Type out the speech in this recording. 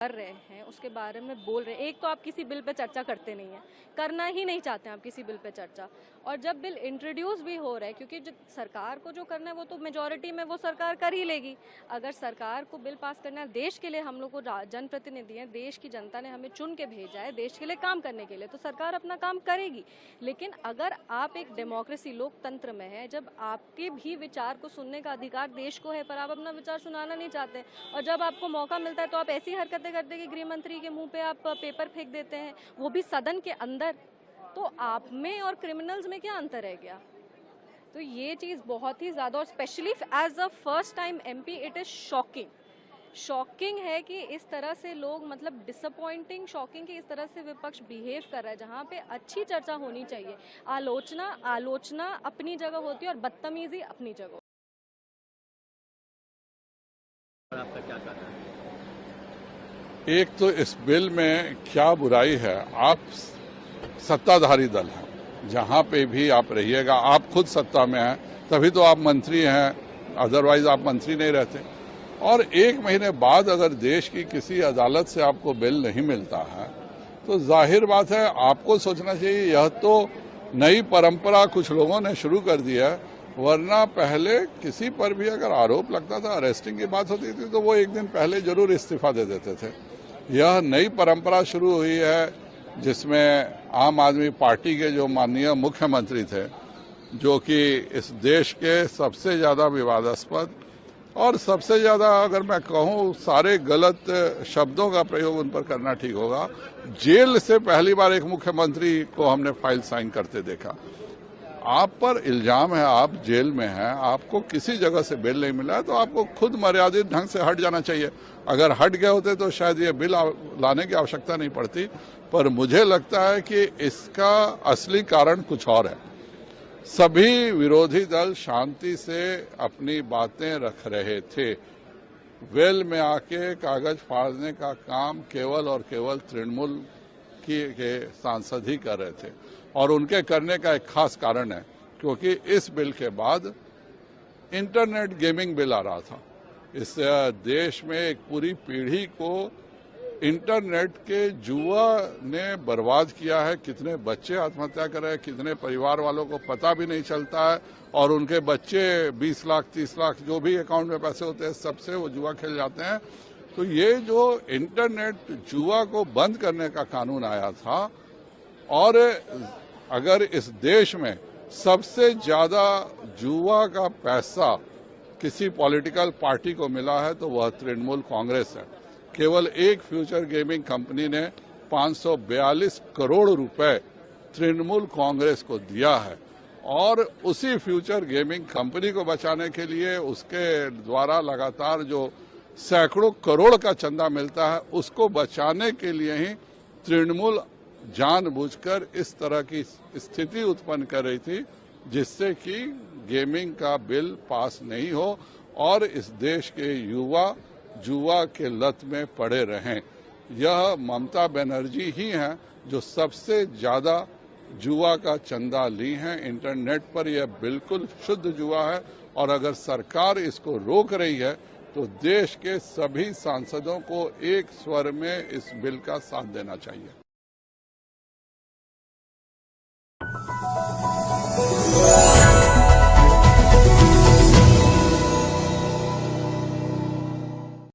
कर रहे हैं उसके बारे में बोल रहे हैं। एक तो आप किसी बिल पे चर्चा करते नहीं हैं, करना ही नहीं चाहते हैं आप किसी बिल पे चर्चा। और जब बिल इंट्रोड्यूस भी हो रहा है, क्योंकि जो सरकार को जो करना है वो तो मेजॉरिटी में वो सरकार कर ही लेगी। अगर सरकार को बिल पास करना है, देश के लिए हम लोग को जनप्रतिनिधि हैं, देश की जनता ने हमें चुन के भेजा है देश के लिए काम करने के लिए, तो सरकार अपना काम करेगी। लेकिन अगर आप एक डेमोक्रेसी लोकतंत्र में है, जब आपके भी विचार को सुनने का अधिकार देश को है, पर आप अपना विचार सुनाना नहीं चाहते, और जब आपको मौका मिलता है तो आप ऐसी हरकतें करते कि गृह मंत्री के मुंह पे आप पेपर फेंक देते हैं, वो भी सदन के अंदर। तो आप में और क्रिमिनल्स में क्या अंतर है क्या? तो ये चीज बहुत ही ज्यादा, और specially as a first time MP, it is shocking है कि इस तरह से लोग, मतलब डिसअपॉइंटिंग, शॉकिंग कि इस तरह से विपक्ष बिहेव कर रहा है। जहाँ पे अच्छी चर्चा होनी चाहिए, आलोचना अपनी जगह होती है और बदतमीजी अपनी जगह। आपका क्या कहना है? एक तो इस बिल में क्या बुराई है? आप सत्ताधारी दल हैं, जहां पे भी आप रहिएगा, आप खुद सत्ता में हैं, तभी तो आप मंत्री हैं, अदरवाइज आप मंत्री नहीं रहते। और 1 महीने बाद अगर देश की किसी अदालत से आपको बिल नहीं मिलता है तो जाहिर बात है आपको सोचना चाहिए यह तो नई परंपरा कुछ लोगों ने शुरू कर दिया है, वरना पहले किसी पर भी अगर आरोप लगता था, अरेस्टिंग की बात होती थी, तो वो 1 दिन पहले जरूर इस्तीफा दे देते थे। यह नई परंपरा शुरू हुई है जिसमें आम आदमी पार्टी के जो माननीय मुख्यमंत्री थे, जो कि इस देश के सबसे ज्यादा विवादास्पद और सबसे ज्यादा, अगर मैं कहूं, सारे गलत शब्दों का प्रयोग उन पर करना ठीक होगा, जेल से पहली बार एक मुख्यमंत्री को हमने फाइल साइन करते देखा। आप पर इल्जाम है, आप जेल में हैं, आपको किसी जगह से बिल नहीं मिला है, तो आपको खुद मर्यादित ढंग से हट जाना चाहिए। अगर हट गए होते तो शायद ये बिल लाने की आवश्यकता नहीं पड़ती। पर मुझे लगता है कि इसका असली कारण कुछ और है। सभी विरोधी दल शांति से अपनी बातें रख रहे थे। वेल में आके कागज फाड़ने का काम केवल और केवल तृणमूल के सांसद ही कर रहे थे, और उनके करने का एक खास कारण है, क्योंकि इस बिल के बाद इंटरनेट गेमिंग बिल आ रहा था। इस देश में एक पूरी पीढ़ी को इंटरनेट के जुआ ने बर्बाद किया है। कितने बच्चे आत्महत्या कर रहे हैं, कितने परिवार वालों को पता भी नहीं चलता है, और उनके बच्चे 20 लाख 30 लाख जो भी अकाउंट में पैसे होते हैं सबसे वो जुआ खेल जाते हैं। तो ये जो इंटरनेट जुआ को बंद करने का कानून आया था, और अगर इस देश में सबसे ज्यादा जुआ का पैसा किसी पॉलिटिकल पार्टी को मिला है तो वह तृणमूल कांग्रेस है। केवल एक फ्यूचर गेमिंग कंपनी ने 542 करोड़ रुपए तृणमूल कांग्रेस को दिया है, और उसी फ्यूचर गेमिंग कंपनी को बचाने के लिए उसके द्वारा लगातार जो सैकड़ों करोड़ का चंदा मिलता है, उसको बचाने के लिए ही तृणमूल जानबूझकर इस तरह की स्थिति उत्पन्न कर रही थी, जिससे कि गेमिंग का बिल पास नहीं हो और इस देश के युवा जुआ के लत में पड़े रहें। यह ममता बनर्जी ही हैं जो सबसे ज्यादा जुआ का चंदा ली हैं इंटरनेट पर। यह बिल्कुल शुद्ध जुआ है, और अगर सरकार इसको रोक रही है तो देश के सभी सांसदों को एक स्वर में इस बिल का साथ देना चाहिए।